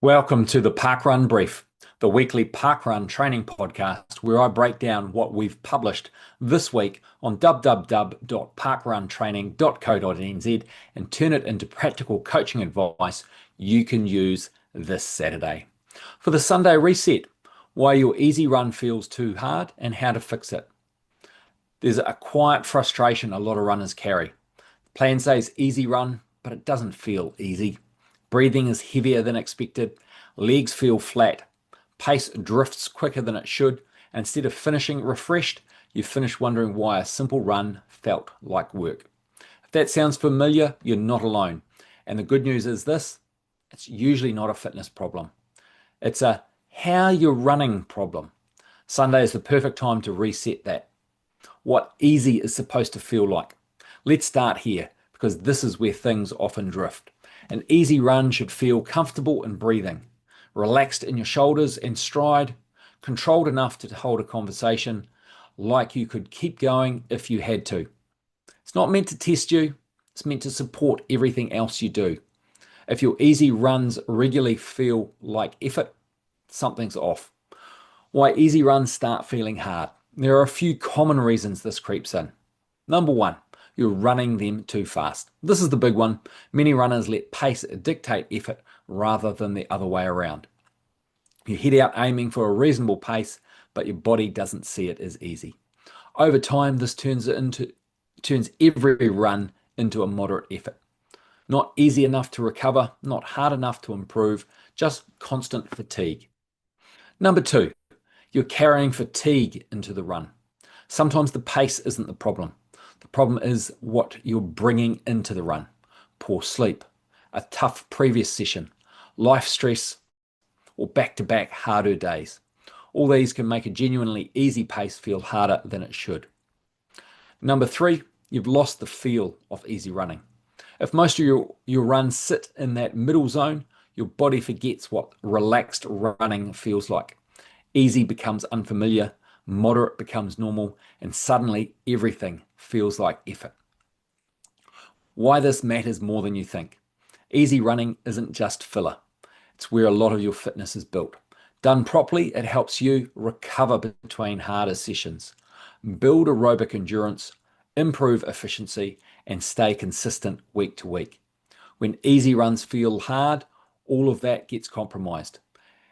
Welcome to the Parkrun Brief, the weekly parkrun training podcast where I break down what we've published this week on www.parkruntraining.co.nz and turn it into practical coaching advice you can use this Saturday. For the Sunday reset, why your easy run feels too hard and how to fix it. There's a quiet frustration a lot of runners carry. The plan says easy run, but it doesn't feel easy. Breathing is heavier than expected. Legs feel flat. Pace drifts quicker than it should. Instead of finishing refreshed, you finish wondering why a simple run felt like work. If that sounds familiar, you're not alone. And the good news is this, it's usually not a fitness problem. It's a how you're running problem. Sunday is the perfect time to reset that. What easy is supposed to feel like. Let's start here because this is where things often drift. An easy run should feel comfortable in breathing, relaxed in your shoulders and stride, controlled enough to hold a conversation, like you could keep going if you had to. It's not meant to test you, it's meant to support everything else you do. If your easy runs regularly feel like effort, something's off. Why easy runs start feeling hard? There are a few common reasons this creeps in. Number one, you're running them too fast. This is the big one. Many runners let pace dictate effort rather than the other way around. You head out aiming for a reasonable pace, but your body doesn't see it as easy. Over time, this turns every run into a moderate effort. Not easy enough to recover, not hard enough to improve, just constant fatigue. Number two, you're carrying fatigue into the run. Sometimes the pace isn't the problem. The problem is what you're bringing into the run. Poor sleep, a tough previous session, life stress, or back-to-back harder days. All these can make a genuinely easy pace feel harder than it should. Number three, you've lost the feel of easy running. If most of your runs sit in that middle zone, your body forgets what relaxed running feels like. Easy becomes unfamiliar, moderate becomes normal, and suddenly everything feels like effort. Why this matters more than you think. Easy running isn't just filler. It's where a lot of your fitness is built. Done properly, it helps you recover between harder sessions, build aerobic endurance, improve efficiency, and stay consistent week to week. When easy runs feel hard, all of that gets compromised,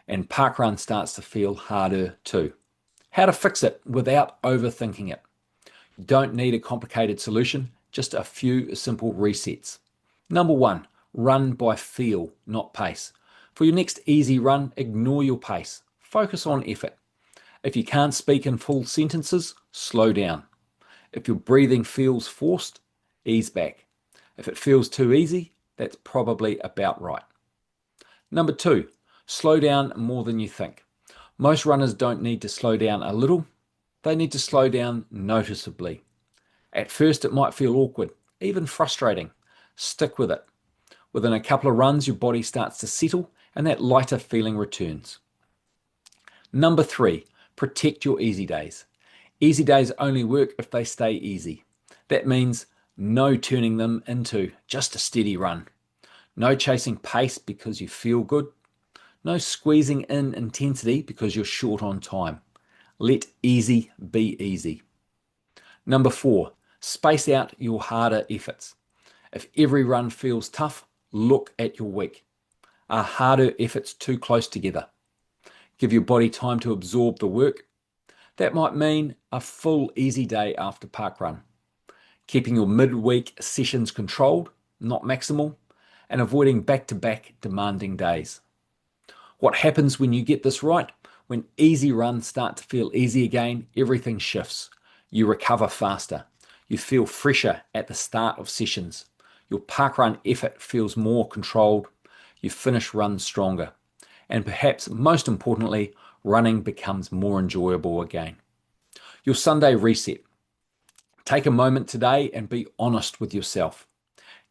and parkrun starts to feel harder too. How to fix it without overthinking it. You don't need a complicated solution, just a few simple resets. Number one, run by feel, not pace. For your next easy run, ignore your pace. Focus on effort. If you can't speak in full sentences, slow down. If your breathing feels forced, ease back. If it feels too easy, that's probably about right. Number two, slow down more than you think. Most runners don't need to slow down a little, they need to slow down noticeably. At first it might feel awkward, even frustrating. Stick with it. Within a couple of runs your body starts to settle and that lighter feeling returns. Number three, protect your easy days. Easy days only work if they stay easy. That means no turning them into just a steady run. No chasing pace because you feel good. No squeezing in intensity because you're short on time. Let easy be easy. Number four, space out your harder efforts. If every run feels tough, look at your week. Are harder efforts too close together? Give your body time to absorb the work. That might mean a full easy day after parkrun. Keeping your midweek sessions controlled, not maximal, and avoiding back-to-back demanding days. What happens when you get this right? When easy runs start to feel easy again, everything shifts. You recover faster. You feel fresher at the start of sessions. Your parkrun effort feels more controlled. You finish runs stronger. And perhaps most importantly, running becomes more enjoyable again. Your Sunday reset. Take a moment today and be honest with yourself.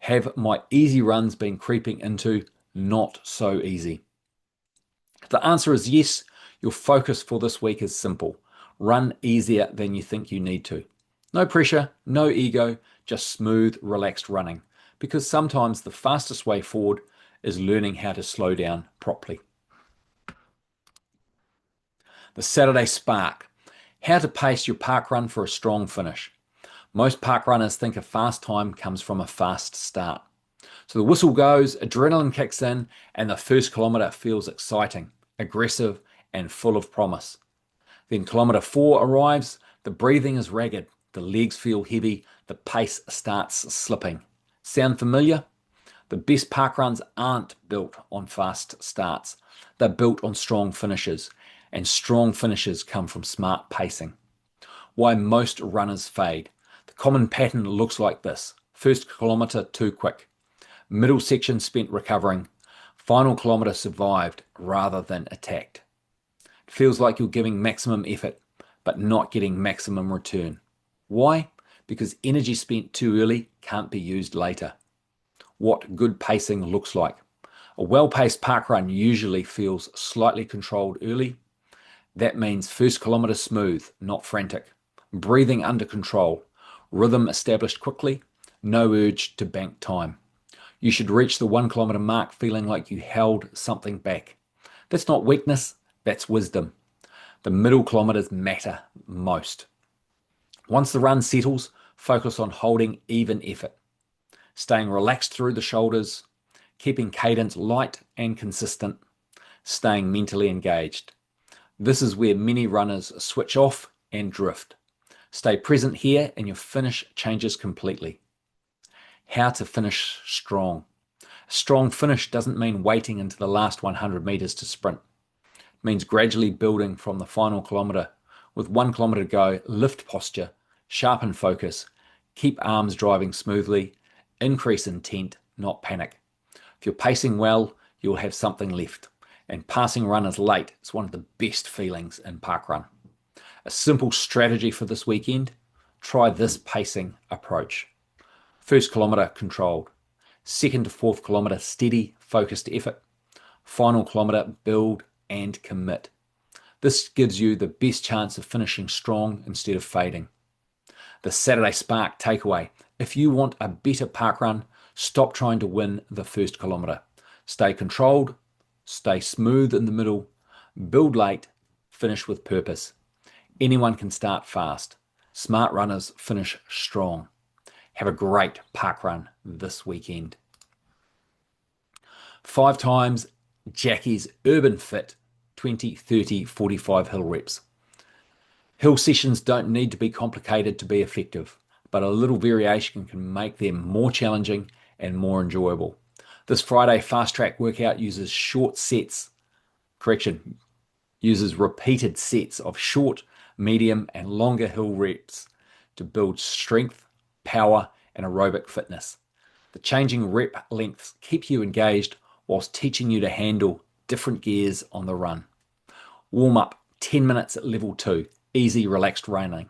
Have my easy runs been creeping into not so easy? If the answer is yes, your focus for this week is simple. Run easier than you think you need to. No pressure, no ego, just smooth, relaxed running. Because sometimes the fastest way forward is learning how to slow down properly. The Saturday Spark. How to pace your park run for a strong finish. Most park runners think a fast time comes from a fast start. So the whistle goes, adrenaline kicks in, and the first kilometre feels exciting, aggressive, and full of promise. Then kilometre 4 arrives, the breathing is ragged, the legs feel heavy, the pace starts slipping. Sound familiar? The best parkruns aren't built on fast starts. They're built on strong finishes, and strong finishes come from smart pacing. Why most runners fade. The common pattern looks like this. First kilometre too quick. Middle section spent recovering. Final kilometre survived rather than attacked. It feels like you're giving maximum effort, but not getting maximum return. Why? Because energy spent too early can't be used later. What good pacing looks like. A well-paced parkrun usually feels slightly controlled early. That means first kilometre smooth, not frantic. Breathing under control. Rhythm established quickly. No urge to bank time. You should reach the 1 kilometre mark feeling like you held something back. That's not weakness, that's wisdom. The middle kilometres matter most. Once the run settles, focus on holding even effort. Staying relaxed through the shoulders, keeping cadence light and consistent, staying mentally engaged. This is where many runners switch off and drift. Stay present here and your finish changes completely. How to finish strong. A strong finish doesn't mean waiting into the last 100 metres to sprint. It means gradually building from the final kilometre. With 1 kilometre to go, lift posture, sharpen focus, keep arms driving smoothly, increase intent, not panic. If you're pacing well, you'll have something left. And passing runners late is one of the best feelings in parkrun. A simple strategy for this weekend, try this pacing approach. First kilometre controlled. Second to fourth kilometre steady, focused effort. Final kilometre build and commit. This gives you the best chance of finishing strong instead of fading. The Saturday Spark takeaway. If you want a better parkrun, stop trying to win the first kilometre. Stay controlled, stay smooth in the middle, build late, finish with purpose. Anyone can start fast. Smart runners finish strong. Have a great parkrun this weekend. 5 times Jacqui's Urban Fit 20, 30, 45 hill reps. Hill sessions don't need to be complicated to be effective, but a little variation can make them more challenging and more enjoyable. This Friday fast track workout uses repeated sets of short, medium, and longer hill reps to build strength, power, and aerobic fitness. The changing rep lengths keep you engaged whilst teaching you to handle different gears on the run. Warm up 10 minutes at level 2, easy relaxed running.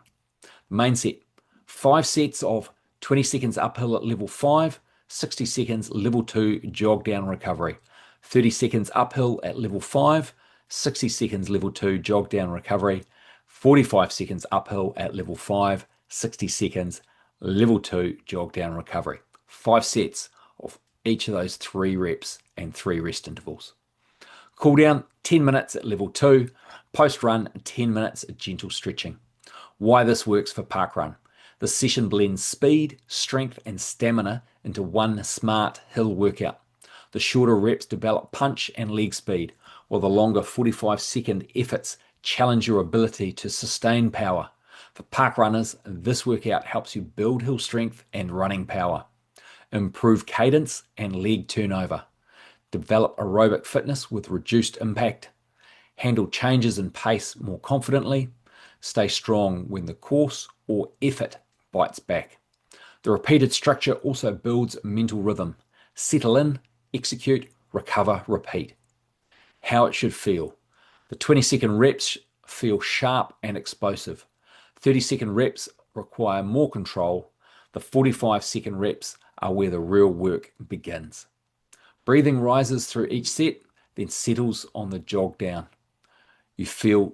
Main set, 5 sets of 20 seconds uphill at level 5, 60 seconds level 2 jog down recovery, 30 seconds uphill at level 5, 60 seconds level 2 jog down recovery, 45 seconds uphill at level 5, 60 seconds level 2 jog down recovery. 5 sets of each of those 3 reps and 3 rest intervals. Cool down 10 minutes at level 2, post run 10 minutes of gentle stretching. Why this works for parkrun. The session blends speed, strength, and stamina into one smart hill workout. The shorter reps develop punch and leg speed, while the longer 45-second efforts challenge your ability to sustain power. For parkrunners, this workout helps you build hill strength and running power, improve cadence and leg turnover, develop aerobic fitness with reduced impact, handle changes in pace more confidently, stay strong when the course or effort bites back. The repeated structure also builds mental rhythm. Settle in, execute, recover, repeat. How it should feel. The 20-second reps feel sharp and explosive. 30-second reps require more control. The 45-second reps are where the real work begins. Breathing rises through each set, then settles on the jog down. You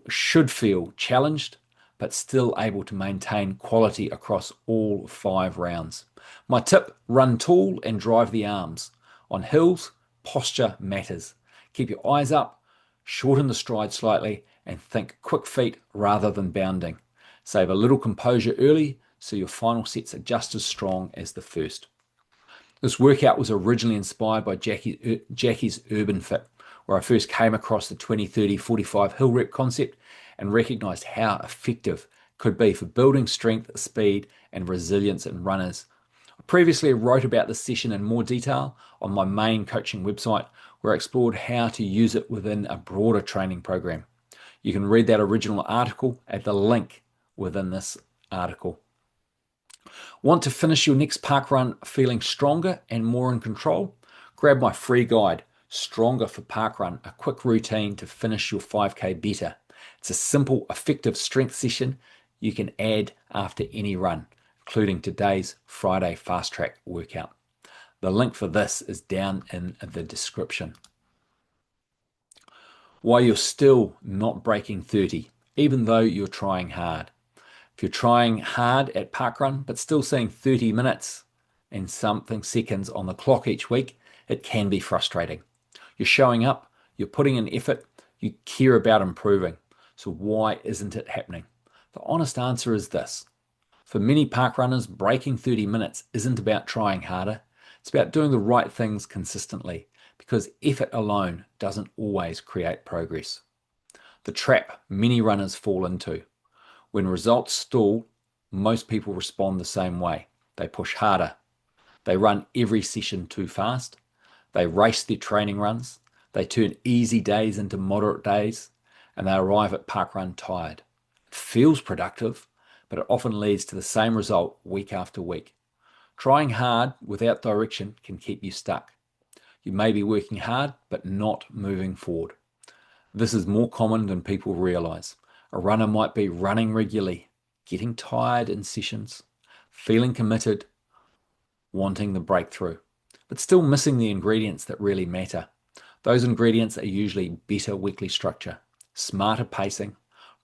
should feel challenged, but still able to maintain quality across all 5 rounds. My tip, run tall and drive the arms. On hills, Posture matters. Keep your eyes up, shorten the stride slightly, and think quick feet rather than bounding. Save a little composure early so your final sets are just as strong as the first. This workout was originally inspired by Jacqui's Urban Fit, where I first came across the 20, 30, 45 hill rep concept and recognized how effective it could be for building strength, speed, and resilience in runners. I previously wrote about this session in more detail on my main coaching website, where I explored how to use it within a broader training program. You can read that original article at the link within this article. Want to finish your next park run feeling stronger and more in control? Grab my free guide, Stronger for Parkrun, a quick routine to finish your 5K better. It's a simple, effective strength session you can add after any run, including today's Friday fast track workout. The link for this is down in the description. Why you're still not breaking 30, even though you're trying hard. If you're trying hard at parkrun, but still seeing 30 minutes and something seconds on the clock each week, it can be frustrating. You're showing up, you're putting in effort, you care about improving. So why isn't it happening? The honest answer is this. For many parkrunners, breaking 30 minutes isn't about trying harder. It's about doing the right things consistently, because effort alone doesn't always create progress. The trap many runners fall into. When results stall, most people respond the same way. They push harder. They run every session too fast. They race their training runs. They turn easy days into moderate days. And they arrive at parkrun tired. It feels productive, but it often leads to the same result week after week. Trying hard without direction can keep you stuck. You may be working hard, but not moving forward. This is more common than people realize. A runner might be running regularly, getting tired in sessions, feeling committed, wanting the breakthrough, but still missing the ingredients that really matter. Those ingredients are usually better weekly structure, smarter pacing,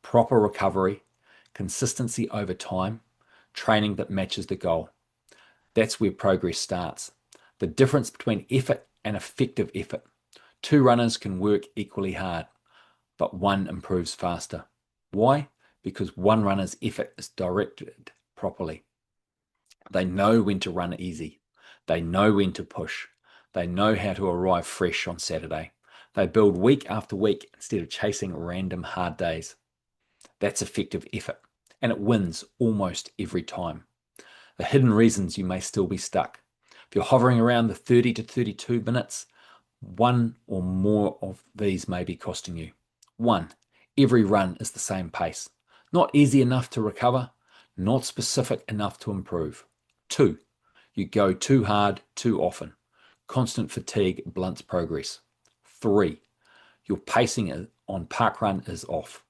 proper recovery, consistency over time, training that matches the goal. That's where progress starts. The difference between effort and effective effort. Two runners can work equally hard, but one improves faster. Why? Because one runner's effort is directed properly. They know when to run easy. They know when to push. They know how to arrive fresh on Saturday. They build week after week instead of chasing random hard days. That's effective effort, and it wins almost every time. The hidden reasons you may still be stuck. If you're hovering around the 30 to 32 minutes, one or more of these may be costing you. 1. Every run is the same pace. Not easy enough to recover, not specific enough to improve. 2. You go too hard too often. Constant fatigue blunts progress. 3. Your pacing on parkrun is off.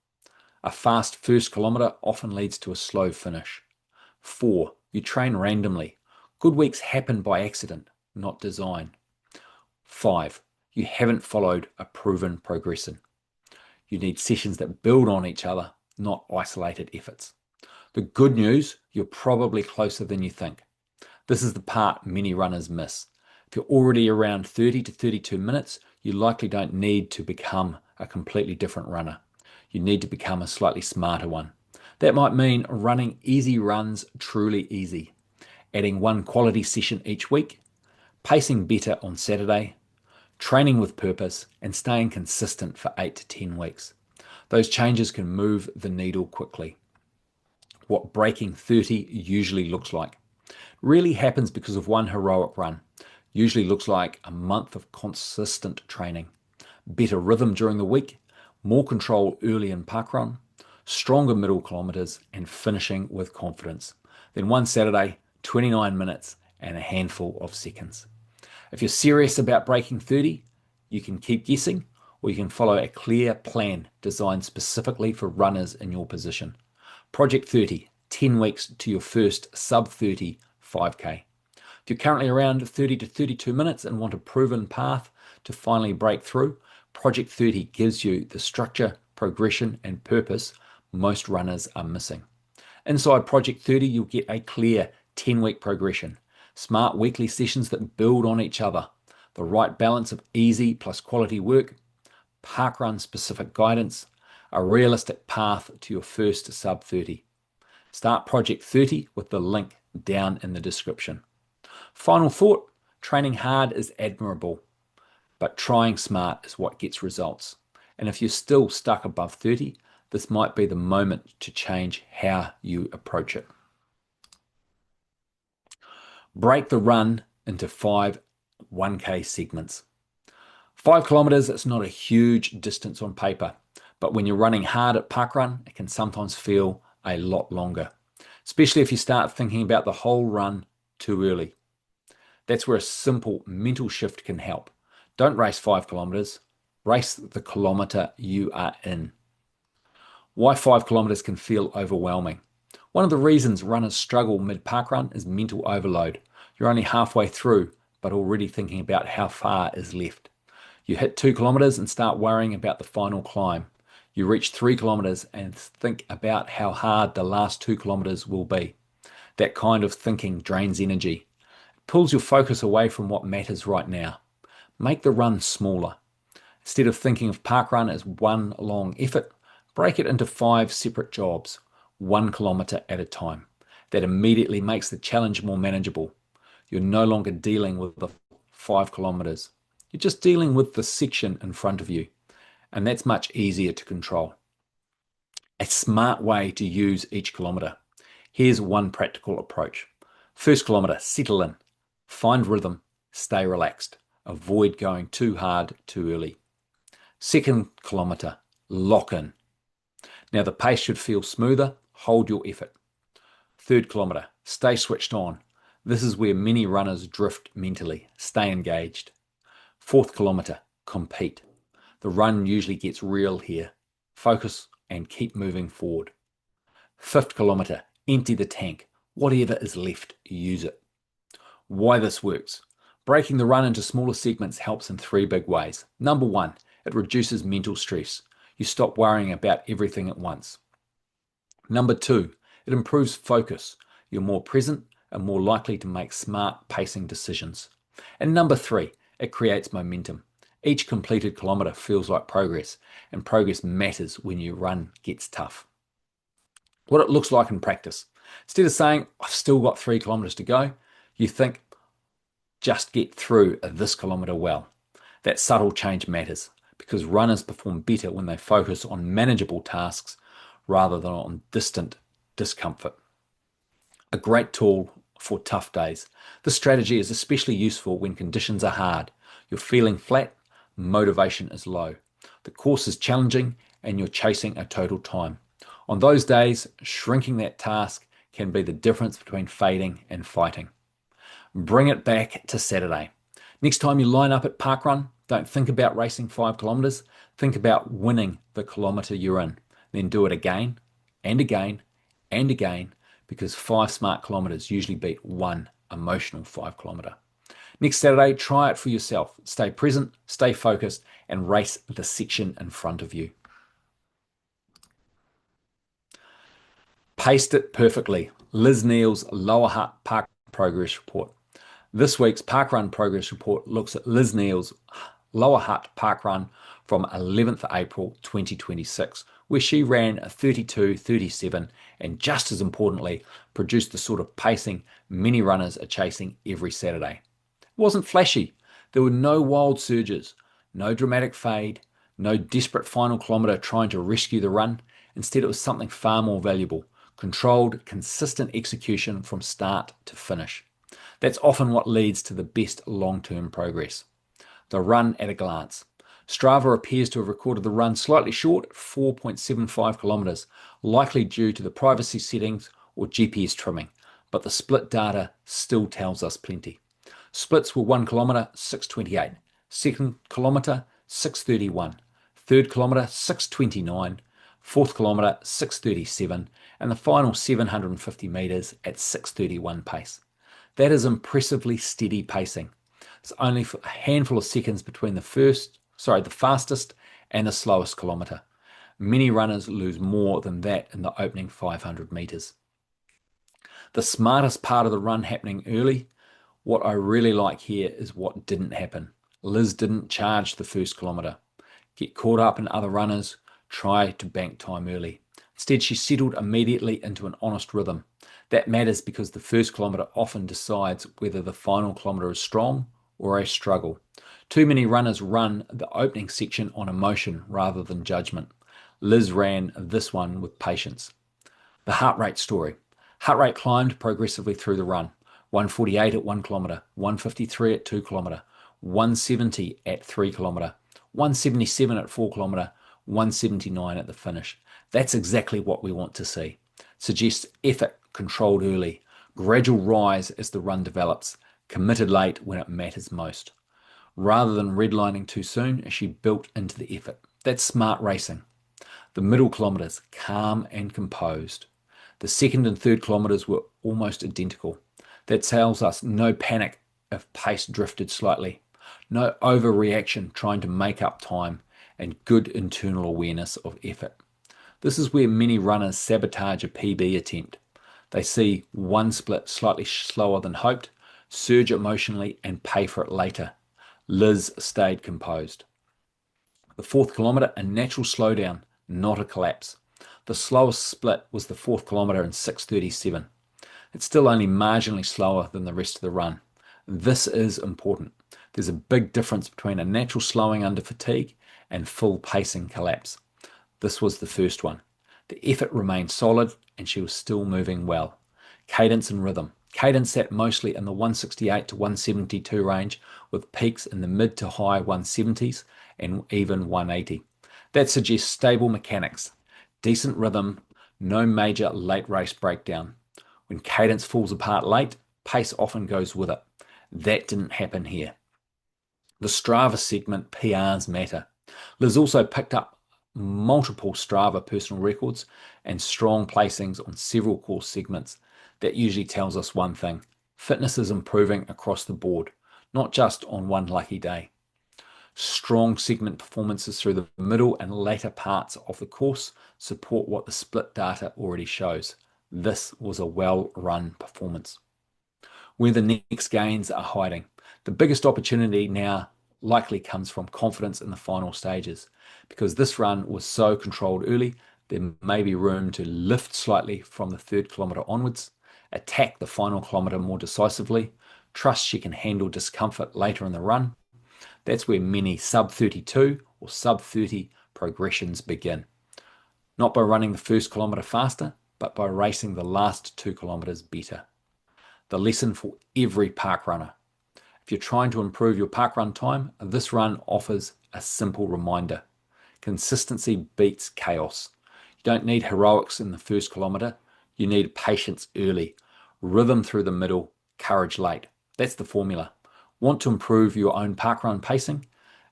A fast first kilometre often leads to a slow finish. 4. You train randomly. Good weeks happen by accident, not design. 5. You haven't followed a proven progression. You need sessions that build on each other, not isolated efforts. The good news, you're probably closer than you think. This is the part many runners miss. If you're already around 30 to 32 minutes, you likely don't need to become a completely different runner. You need to become a slightly smarter one. That might mean running easy runs truly easy, adding one quality session each week, pacing better on Saturday, training with purpose, and staying consistent for 8 to 10 weeks. Those changes can move the needle quickly. What breaking 30 usually looks like really happens because of one heroic run. Usually looks like a month of consistent training, better rhythm during the week, more control early in parkrun, stronger middle kilometres, and finishing with confidence. Then one Saturday, 29 minutes and a handful of seconds. If you're serious about breaking 30, you can keep guessing, or you can follow a clear plan designed specifically for runners in your position. Project 30, 10 weeks to your first sub-30 5K. If you're currently around 30 to 32 minutes and want a proven path to finally break through, Project 30 gives you the structure, progression, and purpose most runners are missing. Inside Project 30, you'll get a clear 10-week progression, smart weekly sessions that build on each other, the right balance of easy plus quality work, parkrun specific guidance, a realistic path to your first sub 30. Start Project 30 with the link down in the description. Final thought, training hard is admirable, but trying smart is what gets results. And if you're still stuck above 30, this might be the moment to change how you approach it. Break the run into 5 1K segments. 5 kilometers, it's not a huge distance on paper, but when you're running hard at parkrun, it can sometimes feel a lot longer, especially if you start thinking about the whole run too early. That's where a simple mental shift can help. Don't race 5 kilometers, race the kilometer you are in. Why 5 kilometers can feel overwhelming? One of the reasons runners struggle mid-parkrun is mental overload. You're only halfway through, but already thinking about how far is left. You hit 2 kilometers and start worrying about the final climb. You reach 3 kilometers and think about how hard the last 2 kilometers will be. That kind of thinking drains energy. It pulls your focus away from what matters right now. Make the run smaller. Instead of thinking of parkrun as one long effort, break it into 5 separate jobs, 1 kilometer at a time. That immediately makes the challenge more manageable. You're no longer dealing with the 5 kilometers. You're just dealing with the section in front of you, and that's much easier to control. A smart way to use each kilometer. Here's one practical approach. First kilometer, settle in. Find rhythm, stay relaxed. Avoid going too hard too early. Second kilometer, lock in. Now the pace should feel smoother, hold your effort. Third kilometer, stay switched on. This is where many runners drift mentally. Stay engaged. Fourth kilometer, compete. The run usually gets real here. Focus and keep moving forward. Fifth kilometer, empty the tank. Whatever is left, use it. Why this works. Breaking the run into smaller segments helps in 3 big ways. Number 1, it reduces mental stress. You stop worrying about everything at once. Number 2, it improves focus. You're more present and more likely to make smart pacing decisions. And number 3, it creates momentum. Each completed kilometer feels like progress, and progress matters when your run gets tough. What it looks like in practice. Instead of saying, I've still got 3 kilometers to go, you think, just get through this kilometer well. That subtle change matters because runners perform better when they focus on manageable tasks rather than on distant discomfort. A great tool for tough days. This strategy is especially useful when conditions are hard. You're feeling flat, motivation is low. The course is challenging and you're chasing a total time. On those days, shrinking that task can be the difference between fading and fighting. Bring it back to Saturday. Next time you line up at parkrun, don't think about racing 5 kilometers. Think about winning the kilometer you're in. Then do it again and again and again, because 5 smart kilometers usually beat 1 emotional 5 kilometer. Next Saturday, try it for yourself. Stay present, stay focused, and race the section in front of you. Paced it perfectly. Liz Niell's Lower Hutt Park Progress Report. This week's Parkrun Progress Report looks at Liz Niell's Lower Hutt Parkrun from 11th April 2026, where she ran a 32:37 and, just as importantly, produced the sort of pacing many runners are chasing every Saturday. It wasn't flashy. There were no wild surges, no dramatic fade, no desperate final kilometre trying to rescue the run. Instead, it was something far more valuable: controlled, consistent execution from start to finish. That's often what leads to the best long-term progress. The run at a glance. Strava appears to have recorded the run slightly short at 4.75 kilometres, likely due to the privacy settings or GPS trimming, but the split data still tells us plenty. Splits were 1 kilometre, 6:28, second kilometre, 6:31, third kilometre, 6:29, fourth kilometre, 6:37, and the final 750 metres at 6:31 pace. That is impressively steady pacing. It's only a handful of seconds between the fastest and the slowest kilometre. Many runners lose more than that in the opening 500 metres. The smartest part of the run happening early. What I really like here is what didn't happen. Liz didn't charge the first kilometre, get caught up in other runners, try to bank time early. Instead, she settled immediately into an honest rhythm. That matters because the first kilometre often decides whether the final kilometre is strong or a struggle. Too many runners run the opening section on emotion rather than judgment. Liz ran this one with patience. The heart rate story. Heart rate climbed progressively through the run. 148 at 1 kilometre, 153 at 2 kilometre, 170 at 3 kilometre, 177 at 4 kilometre, 179 at the finish. That's exactly what we want to see. Suggests effort controlled early, gradual rise as the run develops, committed late when it matters most. Rather than redlining too soon, she built into the effort. That's smart racing. The middle kilometres, calm and composed. The second and third kilometres were almost identical. That tells us no panic if pace drifted slightly, no overreaction trying to make up time, and good internal awareness of effort. This is where many runners sabotage a PB attempt. They see one split slightly slower than hoped, surge emotionally, and pay for it later. Liz stayed composed. The fourth kilometre, a natural slowdown, not a collapse. The slowest split was the fourth kilometre in 6:37. It's still only marginally slower than the rest of the run. This is important. There's a big difference between a natural slowing under fatigue and full pacing collapse. This was the first one. The effort remained solid and she was still moving well. Cadence and rhythm. Cadence sat mostly in the 168 to 172 range with peaks in the mid to high 170s and even 180. That suggests stable mechanics, decent rhythm, no major late race breakdown. When cadence falls apart late, pace often goes with it. That didn't happen here. The Strava segment PRs matter. Liz also picked up multiple Strava personal records and strong placings on several course segments. That usually tells us one thing. Fitness is improving across the board, not just on one lucky day. Strong segment performances through the middle and later parts of the course support what the split data already shows. This was a well-run performance. Where the next gains are hiding. The biggest opportunity now likely comes from confidence in the final stages. Because this run was so controlled early, there may be room to lift slightly from the third kilometre onwards, attack the final kilometre more decisively, trust she can handle discomfort later in the run. That's where many sub-32 or sub-30 progressions begin. Not by running the first kilometre faster, but by racing the last 2 kilometres better. The lesson for every park runner. If you're trying to improve your parkrun time, this run offers a simple reminder. Consistency beats chaos. You don't need heroics in the first kilometre. You need patience early, rhythm through the middle, courage late. That's the formula. Want to improve your own parkrun pacing?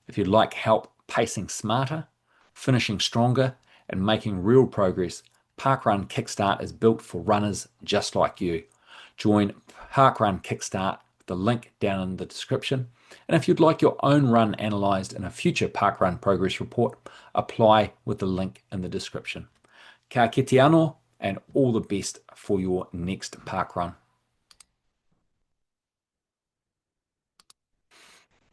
If you'd like help pacing smarter, finishing stronger, and making real progress, Parkrun Kickstart is built for runners just like you. Join Parkrun Kickstart, the link down in the description. And if you'd like your own run analysed in a future Parkrun progress report, apply with the link in the description. Ka kite anō, and all the best for your next parkrun.